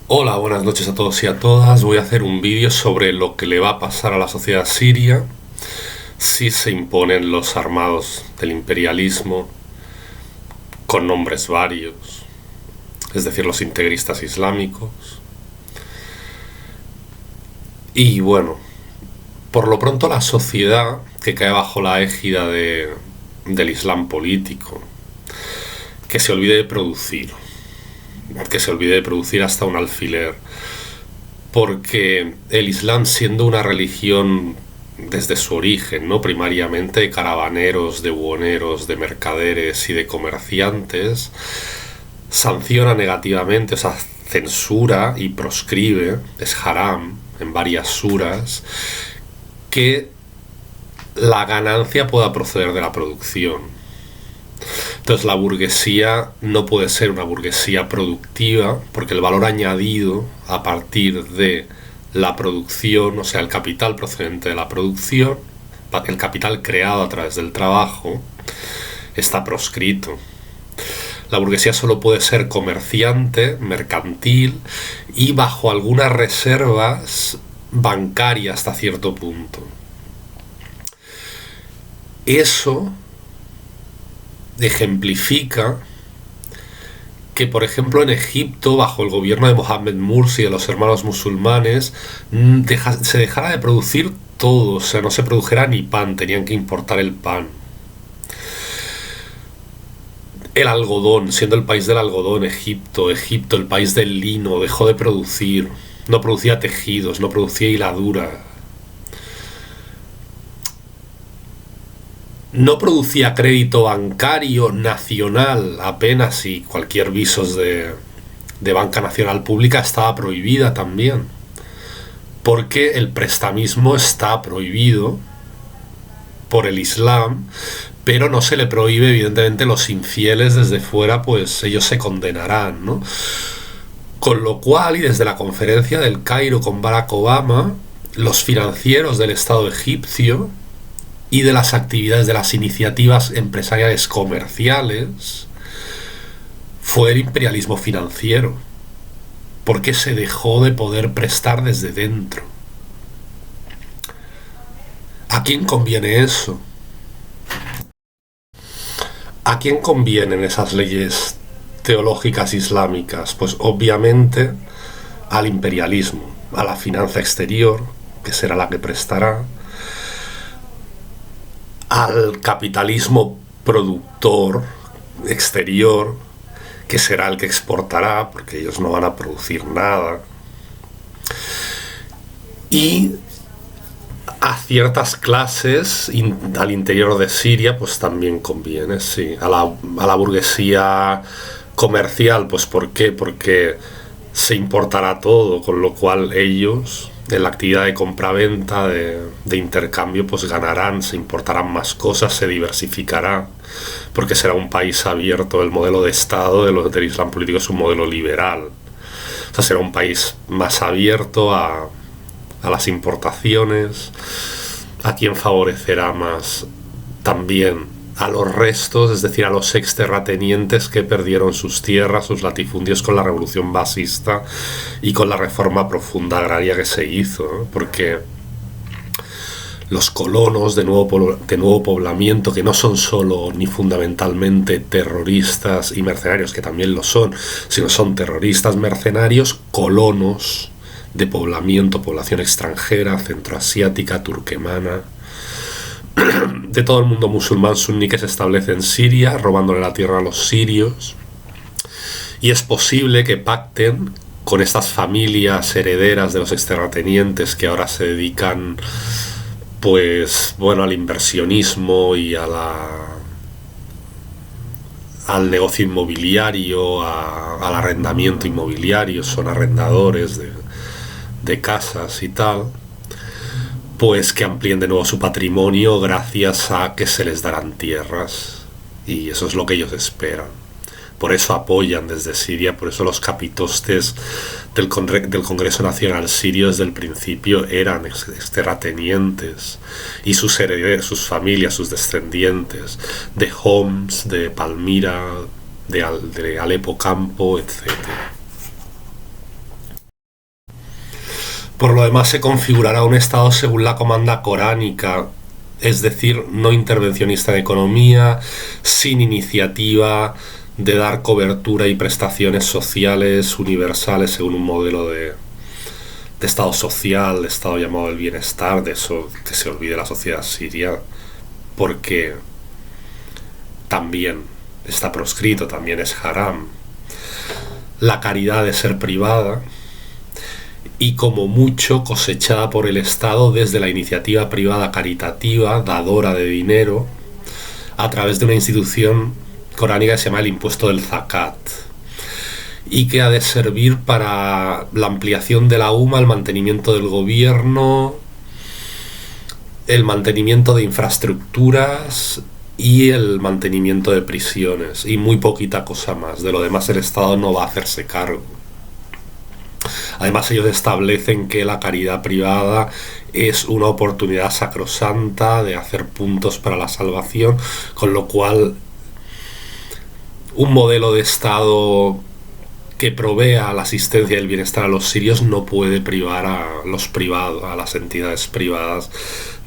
Hola, buenas noches a todos y a todas. Voy a hacer un vídeo sobre lo que le va a pasar a la sociedad siria si se imponen los armados del imperialismo con nombres varios, es decir, los integristas islámicos. Y bueno, por lo pronto la sociedad que cae bajo la égida del Islam político, que se olvide de producir, hasta un alfiler, porque el Islam, siendo una religión desde su origen, ¿no?, primariamente de caravaneros, de buhoneros, de mercaderes y de comerciantes, sanciona negativamente, o sea, censura y proscribe, es haram en varias suras, que la ganancia pueda proceder de la producción. Entonces la burguesía no puede ser una burguesía productiva, porque el valor añadido a partir de la producción, o sea, el capital procedente de la producción, el capital creado a través del trabajo, está proscrito. La burguesía solo puede ser comerciante, mercantil y bajo algunas reservas bancarias hasta cierto punto. Eso ejemplifica que, por ejemplo, en Egipto, bajo el gobierno de Mohamed Mursi y de los hermanos musulmanes, se dejara de producir todo, o sea, no se produjera ni pan, tenían que importar el pan. El algodón, siendo el país del algodón, Egipto, el país del lino, dejó de producir, no producía tejidos, no producía hiladura, no producía crédito bancario nacional apenas, y cualquier visos de banca nacional pública estaba prohibida también, porque el prestamismo está prohibido por el Islam, pero no se le prohíbe, evidentemente, los infieles desde fuera, pues ellos se condenarán, ¿no? Con lo cual, y desde la conferencia del Cairo con Barack Obama, los financieros del Estado egipcio y de las actividades, de las iniciativas empresariales comerciales, fue el imperialismo financiero, porque se dejó de poder prestar desde dentro. ¿A quién conviene eso? ¿A quién convienen esas leyes teológicas islámicas? Pues obviamente al imperialismo, a la finanza exterior, que será la que prestará, al capitalismo productor exterior, que será el que exportará, porque ellos no van a producir nada, y a ciertas clases al interior de Siria pues también conviene, sí. A la burguesía comercial, pues ¿por qué? Porque se importará todo, con lo cual ellos en la actividad de compra-venta, de intercambio, pues ganarán, se importarán más cosas, se diversificará, porque será un país abierto. El modelo de Estado del Islam político es un modelo liberal, o sea, será un país más abierto a las importaciones. ¿A quién favorecerá más? También a los restos, es decir, a los exterratenientes que perdieron sus tierras, sus latifundios con la revolución basista y con la reforma profunda agraria que se hizo, ¿no? Porque los colonos de nuevo poblamiento, que no son solo ni fundamentalmente terroristas y mercenarios, que también lo son, sino son terroristas, mercenarios, colonos de poblamiento, población extranjera, centroasiática, turquemana, de todo el mundo musulmán suní que se establece en Siria, robándole la tierra a los sirios. Y es posible que pacten con estas familias herederas de los exterratenientes que ahora se dedican, pues bueno, al inversionismo y al negocio inmobiliario, al arrendamiento inmobiliario, son arrendadores de casas y tal, pues que amplíen de nuevo su patrimonio gracias a que se les darán tierras, y eso es lo que ellos esperan. Por eso apoyan desde Siria, por eso los capitostes del Congreso Nacional Sirio desde el principio eran exterratenientes, y sus herederos, sus familias, sus descendientes, de Homs, de Palmira, de Alepo Campo, etc. Por lo demás, se configurará un Estado según la comanda coránica, es decir, no intervencionista en economía, sin iniciativa de dar cobertura y prestaciones sociales universales según un modelo de Estado social, de Estado llamado el bienestar. De eso que se olvide la sociedad siria, porque también está proscrito, también es haram. La caridad de ser privada y como mucho cosechada por el Estado desde la iniciativa privada caritativa, dadora de dinero, a través de una institución coránica que se llama el impuesto del zakat, y que ha de servir para la ampliación de la UMA, el mantenimiento del gobierno, el mantenimiento de infraestructuras y el mantenimiento de prisiones, y muy poquita cosa más. De lo demás el Estado no va a hacerse cargo. Además, ellos establecen que la caridad privada es una oportunidad sacrosanta de hacer puntos para la salvación, con lo cual un modelo de Estado que provea la asistencia y el bienestar a los sirios no puede privar a los privados, a las entidades privadas,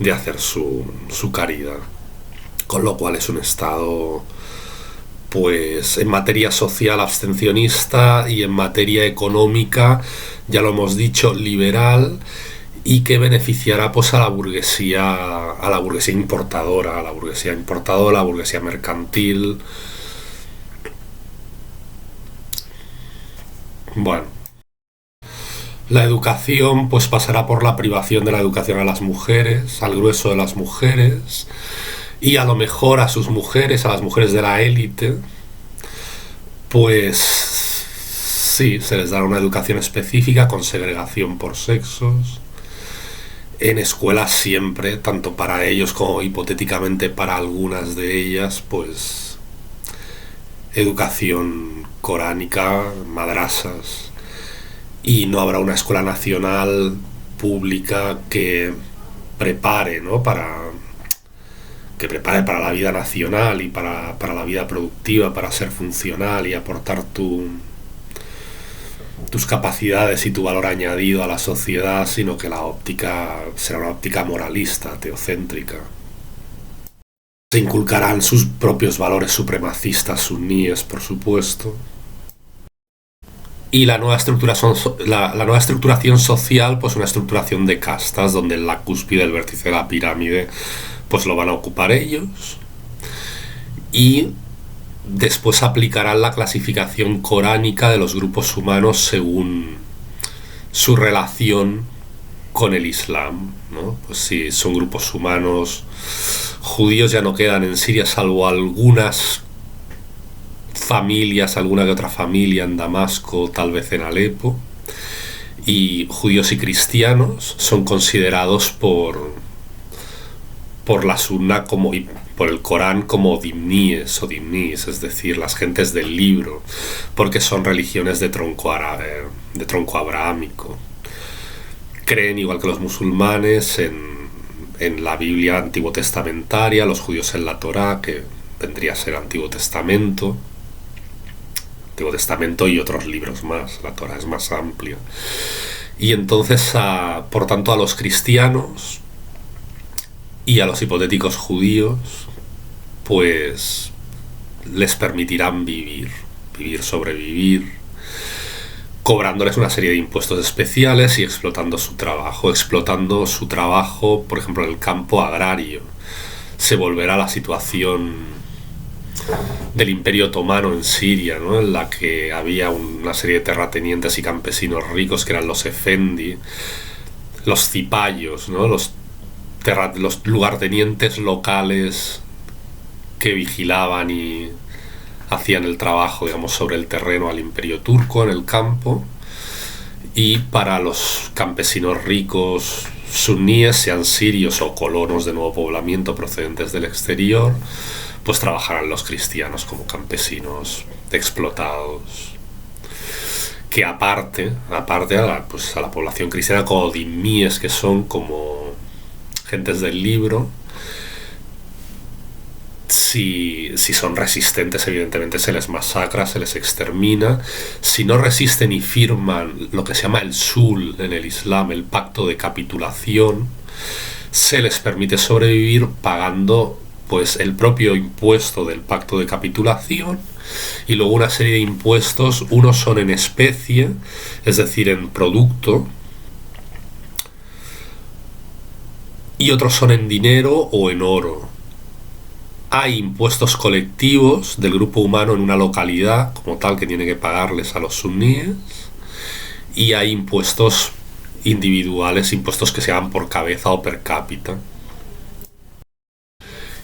de hacer su caridad. Con lo cual es un Estado, pues en materia social abstencionista y en materia económica, ya lo hemos dicho, liberal, y que beneficiará pues a la burguesía importadora, a la burguesía mercantil. Bueno, la educación pues pasará por la privación de la educación a las mujeres, al grueso de las mujeres, y a lo mejor a sus mujeres, a las mujeres de la élite, pues sí, se les dará una educación específica con segregación por sexos, en escuelas siempre, tanto para ellos como hipotéticamente para algunas de ellas, pues educación coránica, madrasas, y no habrá una escuela nacional pública que prepare, ¿no? para la vida nacional y para la vida productiva, para ser funcional y aportar tus capacidades y tu valor añadido a la sociedad, sino que la óptica será una óptica moralista, teocéntrica. Se inculcarán sus propios valores supremacistas suníes, por supuesto. Y la nueva estructuración social, pues una estructuración de castas, donde en la cúspide, el vértice de la pirámide, pues lo van a ocupar ellos. Y después aplicarán la clasificación coránica de los grupos humanos según su relación con el Islam, ¿no? Pues si son grupos humanos judíos, ya no quedan en Siria salvo algunas familias, alguna que otra familia en Damasco, tal vez en Alepo, y judíos y cristianos son considerados por la Sunna y por el Corán como dimníes o dimnís, es decir, las gentes del libro, porque son religiones de tronco abrahámico. Creen, igual que los musulmanes, en la Biblia antiguo testamentaria, los judíos en la Torá, que vendría a ser Antiguo Testamento y otros libros más. La Torá es más amplia. Y entonces, por tanto, a los cristianos y a los hipotéticos judíos, pues les permitirán sobrevivir, cobrándoles una serie de impuestos especiales y explotando su trabajo, por ejemplo, en el campo agrario. Se volverá a la situación del Imperio Otomano en Siria, ¿no? En la que había una serie de terratenientes y campesinos ricos que eran los efendi, los cipayos, ¿no? Los lugartenientes locales que vigilaban y hacían el trabajo, digamos, sobre el terreno al Imperio Turco en el campo. Y para los campesinos ricos suníes, sean sirios o colonos de nuevo poblamiento procedentes del exterior, pues trabajarán los cristianos como campesinos explotados, que aparte a la población cristiana como dimíes, que son como gentes del libro, Si son resistentes, evidentemente se les masacra, se les extermina. Si no resisten y firman lo que se llama el sul en el Islam, el pacto de capitulación, se les permite sobrevivir pagando pues el propio impuesto del pacto de capitulación y luego una serie de impuestos. Unos son en especie, es decir, en producto, y otros son en dinero o en oro. Hay impuestos colectivos del grupo humano en una localidad como tal que tiene que pagarles a los suníes, y hay impuestos individuales, impuestos que se llaman por cabeza o per cápita.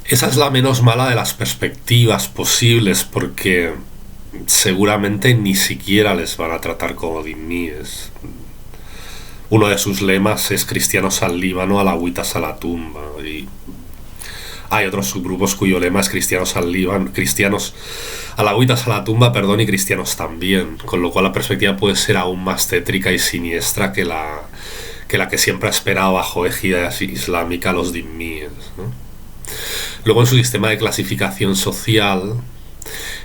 Esa es la menos mala de las perspectivas posibles, porque seguramente ni siquiera les van a tratar como dhimmíes. Uno de sus lemas es cristianos al Líbano, alawítas a la tumba, y hay otros subgrupos cuyo lema es cristianos al Líbano, cristianos alawítas a la tumba, perdón, y cristianos también, con lo cual la perspectiva puede ser aún más tétrica y siniestra que la que siempre ha esperado bajo égida islámica los dhimmíes, ¿no? Luego en su sistema de clasificación social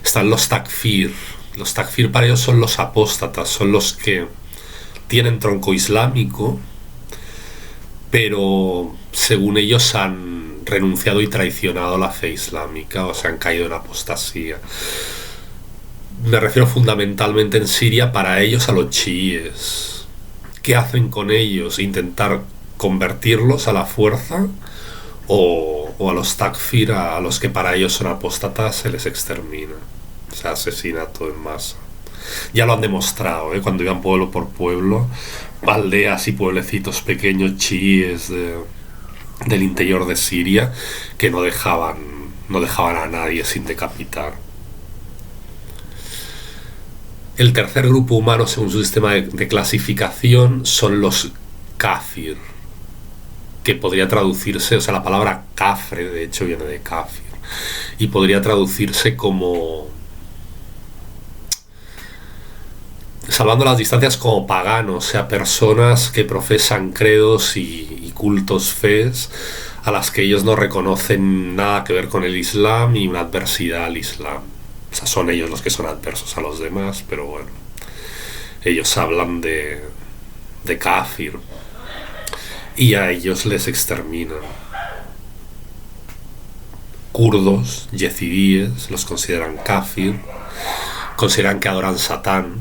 están los takfir. Los takfir para ellos son los apóstatas, son los que tienen tronco islámico, pero según ellos han renunciado y traicionado la fe islámica, o se han caído en apostasía. Me refiero fundamentalmente en Siria para ellos a los chiíes. ¿Qué hacen con ellos? ¿Intentar convertirlos a la fuerza? O a los takfir, a los que para ellos son apóstatas, se les extermina, o sea, asesinato en masa. Ya lo han demostrado, cuando iban pueblo por pueblo, aldeas y pueblecitos pequeños chiíes del interior de Siria, que no dejaban a nadie sin decapitar. El tercer grupo humano, según su sistema de clasificación, son los kafir, que podría traducirse, o sea, la palabra kafre de hecho viene de kafir, y podría traducirse como, salvando las distancias, como paganos, o sea, personas que profesan credos y cultos fes a las que ellos no reconocen nada que ver con el Islam y una adversidad al Islam. O sea, son ellos los que son adversos a los demás, pero bueno, ellos hablan de kafir y a ellos les exterminan. Kurdos, yezidíes, los consideran kafir, consideran que adoran Satán.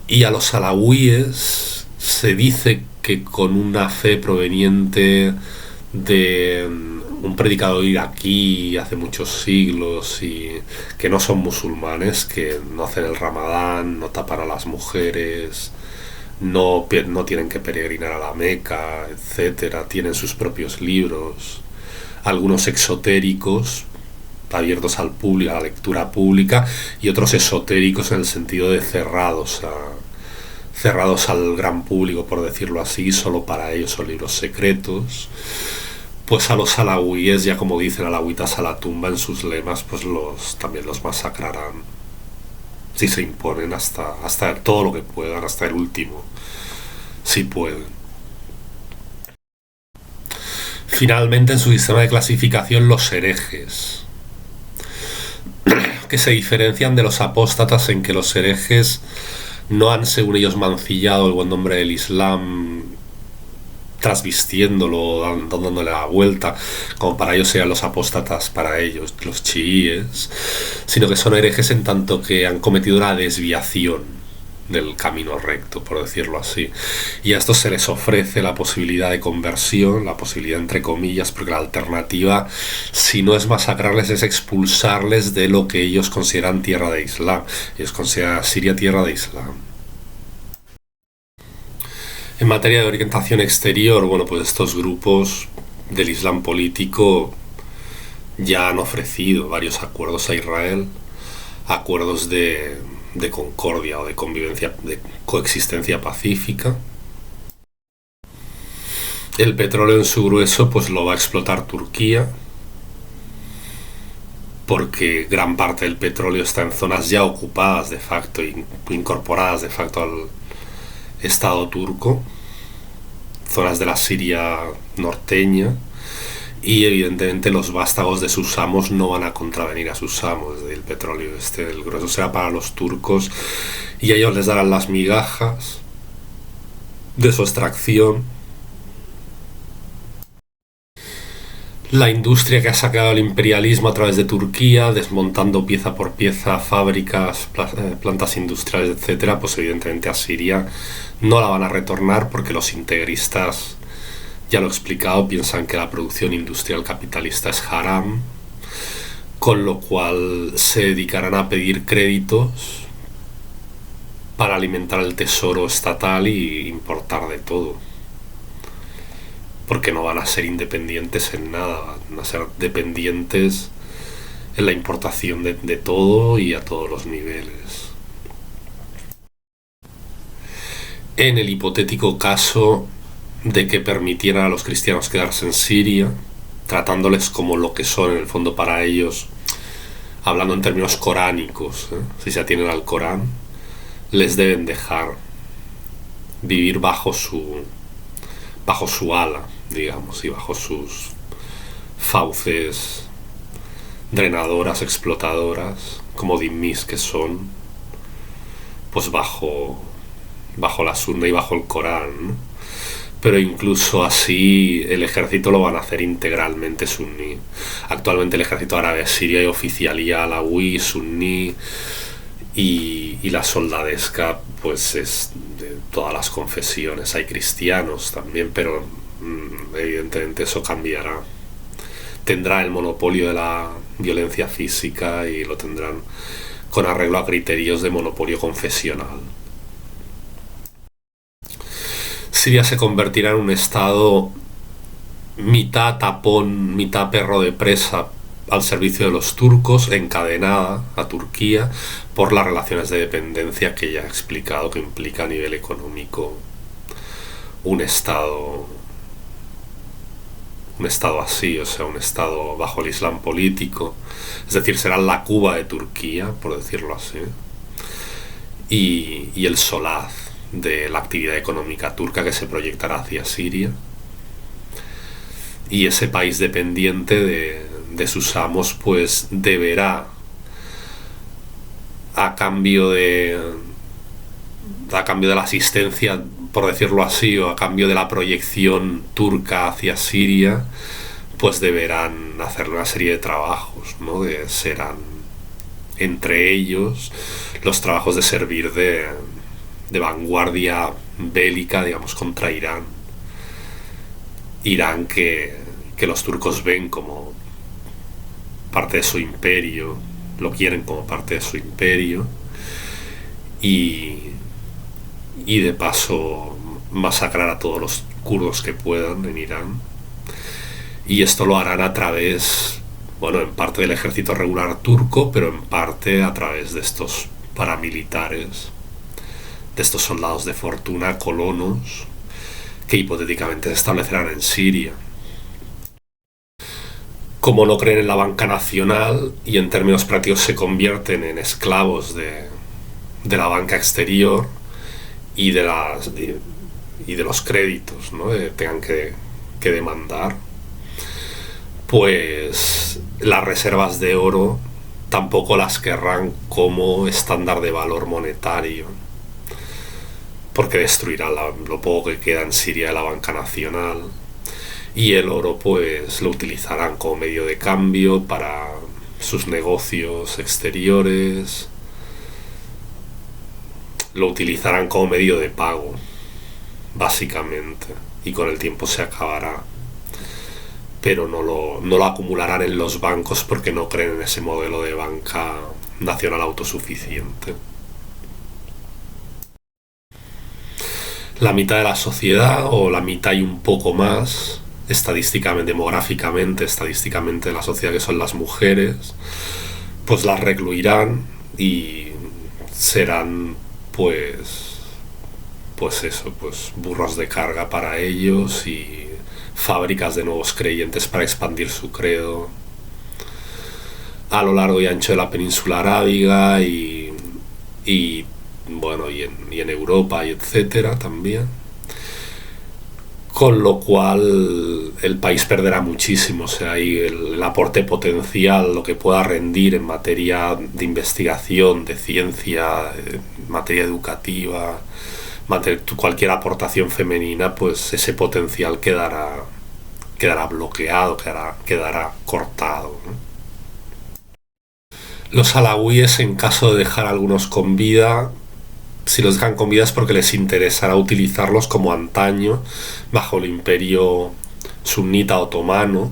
Y a los alawíes se dice que con una fe proveniente de un predicador iraquí hace muchos siglos, y que no son musulmanes, que no hacen el Ramadán, no tapan a las mujeres, no tienen que peregrinar a la Meca, etcétera, tienen sus propios libros, algunos exotéricos abiertos al público, a la lectura pública, y otros esotéricos en el sentido de cerrados al gran público, por decirlo así, solo para ellos son libros secretos. Pues a los alawíes, ya como dicen, alawítas a la tumba en sus lemas, pues también los masacrarán si se imponen hasta todo lo que puedan, hasta el último, si pueden. Finalmente, en su sistema de clasificación, los herejes, que se diferencian de los apóstatas en que los herejes no han, según ellos, mancillado el buen nombre del Islam trasvistiéndolo, dándole la vuelta, como para ellos sean los apóstatas para ellos, los chiíes, sino que son herejes en tanto que han cometido la desviación del camino recto, por decirlo así. Y a estos se les ofrece la posibilidad de conversión, la posibilidad entre comillas, porque la alternativa, si no es masacrarles, es expulsarles de lo que ellos consideran tierra de Islam. Ellos consideran a Siria tierra de Islam. En materia de orientación exterior, bueno, pues estos grupos del Islam político ya han ofrecido varios acuerdos a Israel, acuerdos de concordia o de convivencia, de coexistencia pacífica. El petróleo en su grueso pues lo va a explotar Turquía, porque gran parte del petróleo está en zonas ya ocupadas de facto, incorporadas de facto al Estado turco, zonas de la Siria norteña, y evidentemente los vástagos de sus amos no van a contravenir a sus amos. El petróleo el grueso será para los turcos y ellos les darán las migajas de su extracción. La industria que ha sacado el imperialismo a través de Turquía, desmontando pieza por pieza fábricas, plantas industriales, etcétera, pues evidentemente a Siria no la van a retornar porque los integristas, ya lo he explicado, piensan que la producción industrial capitalista es haram, con lo cual se dedicarán a pedir créditos para alimentar el tesoro estatal y importar de todo. Porque no van a ser independientes en nada, van a ser dependientes en la importación de todo y a todos los niveles. En el hipotético caso de que permitieran a los cristianos quedarse en Siria, tratándoles como lo que son en el fondo para ellos, hablando en términos coránicos, si se atienen al Corán, les deben dejar vivir bajo su ala, digamos, y bajo sus fauces drenadoras, explotadoras, como dhimmis que son, pues bajo la sunna y bajo el Corán, ¿no? Pero incluso así el ejército lo van a hacer integralmente suní. Actualmente el ejército árabe sirio hay oficialía alawí, suní, y la soldadesca pues es de todas las confesiones. Hay cristianos también, pero evidentemente eso cambiará. Tendrá el monopolio de la violencia física y lo tendrán con arreglo a criterios de monopolio confesional. Siria se convertirá en un estado mitad tapón, mitad perro de presa al servicio de los turcos, encadenada a Turquía por las relaciones de dependencia que ya he explicado que implica a nivel económico un estado así, o sea, un estado bajo el Islam político, es decir, será la Cuba de Turquía, por decirlo así, y el solaz de la actividad económica turca que se proyectará hacia Siria, y ese país dependiente de sus amos pues deberá, a cambio de la asistencia, por decirlo así, o a cambio de la proyección turca hacia Siria, pues deberán hacer una serie de trabajos, ¿no? Serán entre ellos los trabajos de servir de vanguardia bélica, digamos, contra Irán. Irán que los turcos ven como parte de su imperio, lo quieren como parte de su imperio, y de paso masacrar a todos los kurdos que puedan en Irán. Y esto lo harán a través, bueno, en parte del ejército regular turco, pero en parte a través de estos paramilitares, de estos soldados de fortuna, colonos, que hipotéticamente se establecerán en Siria. Como no creen en la banca nacional y en términos prácticos se convierten en esclavos de la banca exterior y de los créditos, ¿no? Tengan que demandar, pues las reservas de oro tampoco las querrán como estándar de valor monetario, porque destruirá lo poco que queda en Siria de la banca nacional, y el oro pues lo utilizarán como medio de cambio para sus negocios exteriores, lo utilizarán como medio de pago, básicamente, y con el tiempo se acabará. Pero no lo acumularán en los bancos porque no creen en ese modelo de banca nacional autosuficiente. La mitad de la sociedad, o la mitad y un poco más, estadísticamente, demográficamente, estadísticamente, de la sociedad, que son las mujeres, pues las recluirán y serán pues eso, pues burros de carga para ellos y fábricas de nuevos creyentes para expandir su credo a lo largo y ancho de la península arábiga y bueno, y en Europa y etcétera también, con lo cual el país perderá muchísimo. O sea, ahí el aporte potencial, lo que pueda rendir en materia de investigación, de ciencia, en materia educativa, cualquier aportación femenina, pues ese potencial quedará bloqueado, quedará cortado, ¿no? Los alawíes, en caso de dejar a algunos con vida, si los dejan con vida es porque les interesará utilizarlos como antaño, bajo el imperio sunita otomano,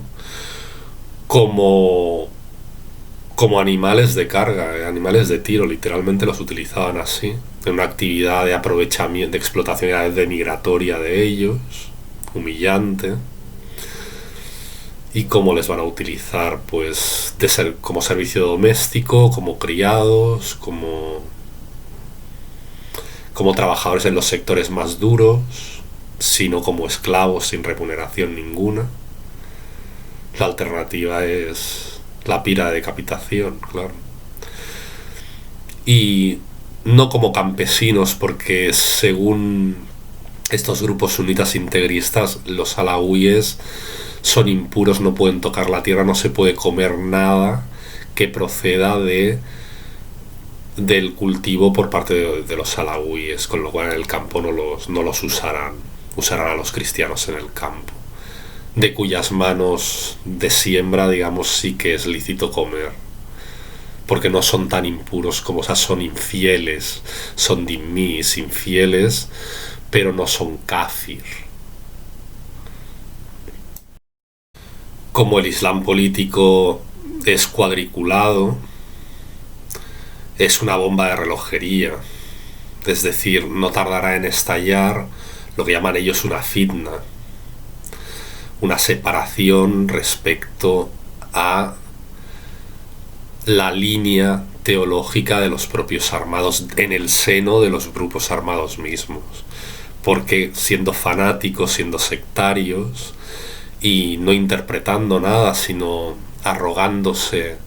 como, como animales de carga, animales de tiro. Literalmente los utilizaban así, en una actividad de aprovechamiento, de explotación a la vez denigratoria de ellos, humillante. ¿Y cómo les van a utilizar? Pues como servicio doméstico, como criados, como trabajadores en los sectores más duros, sino como esclavos sin remuneración ninguna. La alternativa es la pira de decapitación, claro. Y no como campesinos, porque según estos grupos sunitas integristas, los alawíes son impuros, no pueden tocar la tierra, no se puede comer nada que proceda del cultivo por parte de los alawíes, con lo cual en el campo no los usarán a los cristianos en el campo, de cuyas manos de siembra, digamos, sí que es lícito comer, porque no son tan impuros como, o sea, son infieles, son dhimmis, infieles, pero no son kafir. Como el Islam político es cuadriculado, es una bomba de relojería, es decir, no tardará en estallar lo que llaman ellos una fitna, una separación respecto a la línea teológica de los propios armados en el seno de los grupos armados mismos, porque siendo fanáticos, siendo sectarios y no interpretando nada, sino arrogándose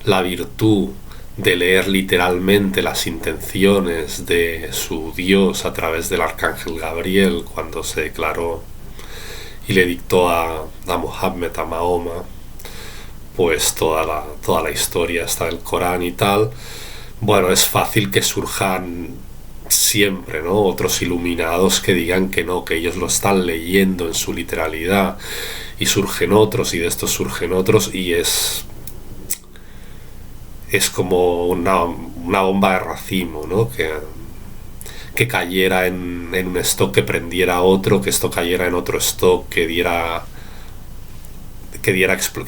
la virtud de leer literalmente las intenciones de su Dios a través del arcángel Gabriel cuando se declaró y le dictó a Mohammed, a Mahoma, pues toda la historia está del Corán y tal. Bueno, es fácil que surjan siempre, ¿no?, otros iluminados que digan que no, que ellos lo están leyendo en su literalidad, y surgen otros, y de estos surgen otros, y es como una bomba de racimo, ¿no?, que cayera en un stock, que prendiera otro, que esto cayera en otro stock, que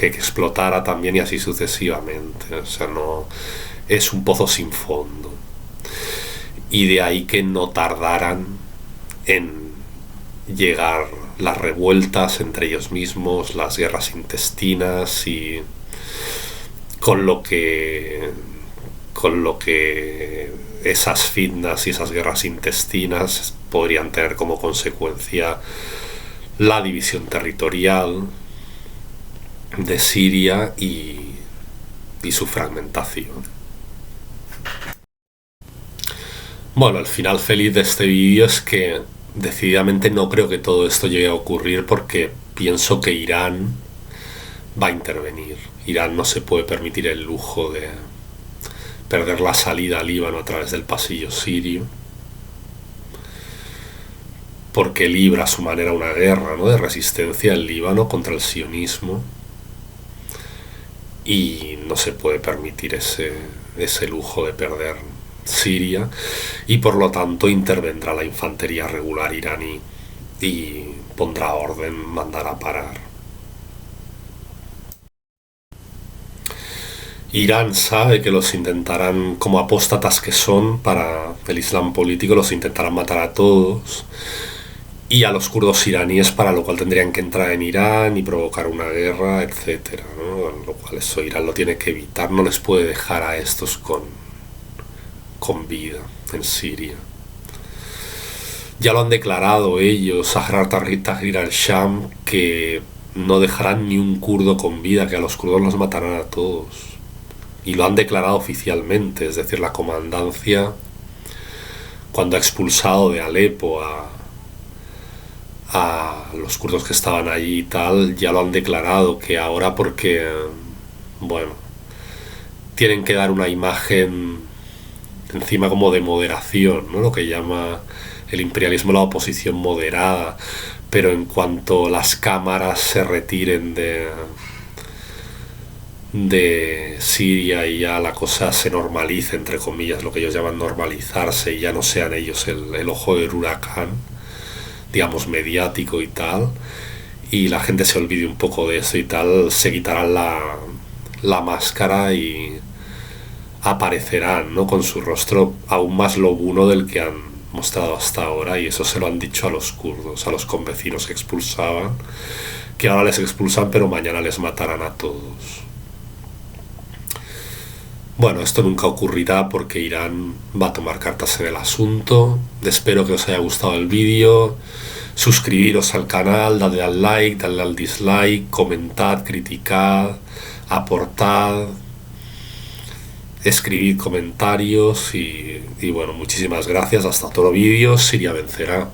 explotara también, y así sucesivamente. O sea, no es un pozo sin fondo, y de ahí que no tardaran en llegar las revueltas entre ellos mismos, las guerras intestinas, y con lo que esas fitnas y esas guerras intestinas podrían tener como consecuencia la división territorial de Siria y su fragmentación. Bueno, el final feliz de este vídeo es que decididamente no creo que todo esto llegue a ocurrir, porque pienso que Irán va a intervenir. Irán no se puede permitir el lujo de perder la salida al Líbano a través del pasillo sirio, porque libra a su manera una guerra, ¿no?, de resistencia en Líbano contra el sionismo, y no se puede permitir ese lujo de perder Siria, y por lo tanto intervendrá la infantería regular iraní y pondrá orden, mandará parar. Irán sabe que los intentarán, como apóstatas que son para el Islam político, los intentarán matar a todos, y a los kurdos iraníes, para lo cual tendrían que entrar en Irán y provocar una guerra, etcétera, ¿no? Lo cual eso Irán lo tiene que evitar, no les puede dejar a estos con vida en Siria. Ya lo han declarado ellos, Sahrar Tahrir al-Sham, que no dejarán ni un kurdo con vida, que a los kurdos los matarán a todos. Y lo han declarado oficialmente, es decir, la comandancia, cuando ha expulsado de Alepo a a los kurdos que estaban allí y tal, ya lo han declarado, que ahora porque, bueno, tienen que dar una imagen encima como de moderación, ¿no? Lo que llama el imperialismo la oposición moderada, pero en cuanto las cámaras se retiren de Siria y ya la cosa se normalice, entre comillas, lo que ellos llaman normalizarse, y ya no sean ellos el ojo del huracán, digamos, mediático y tal, y la gente se olvide un poco de eso y tal, se quitarán la máscara y aparecerán, ¿no? Con su rostro aún más lobuno del que han mostrado hasta ahora, y eso se lo han dicho a los kurdos, a los convecinos que expulsaban, que ahora les expulsan pero mañana les matarán a todos. Bueno, esto nunca ocurrirá porque Irán va a tomar cartas en el asunto. Espero que os haya gustado el vídeo. Suscribiros al canal, dadle al like, dadle al dislike, comentad, criticad, aportad, escribid comentarios y bueno, muchísimas gracias. Hasta otro vídeo. Siria vencerá.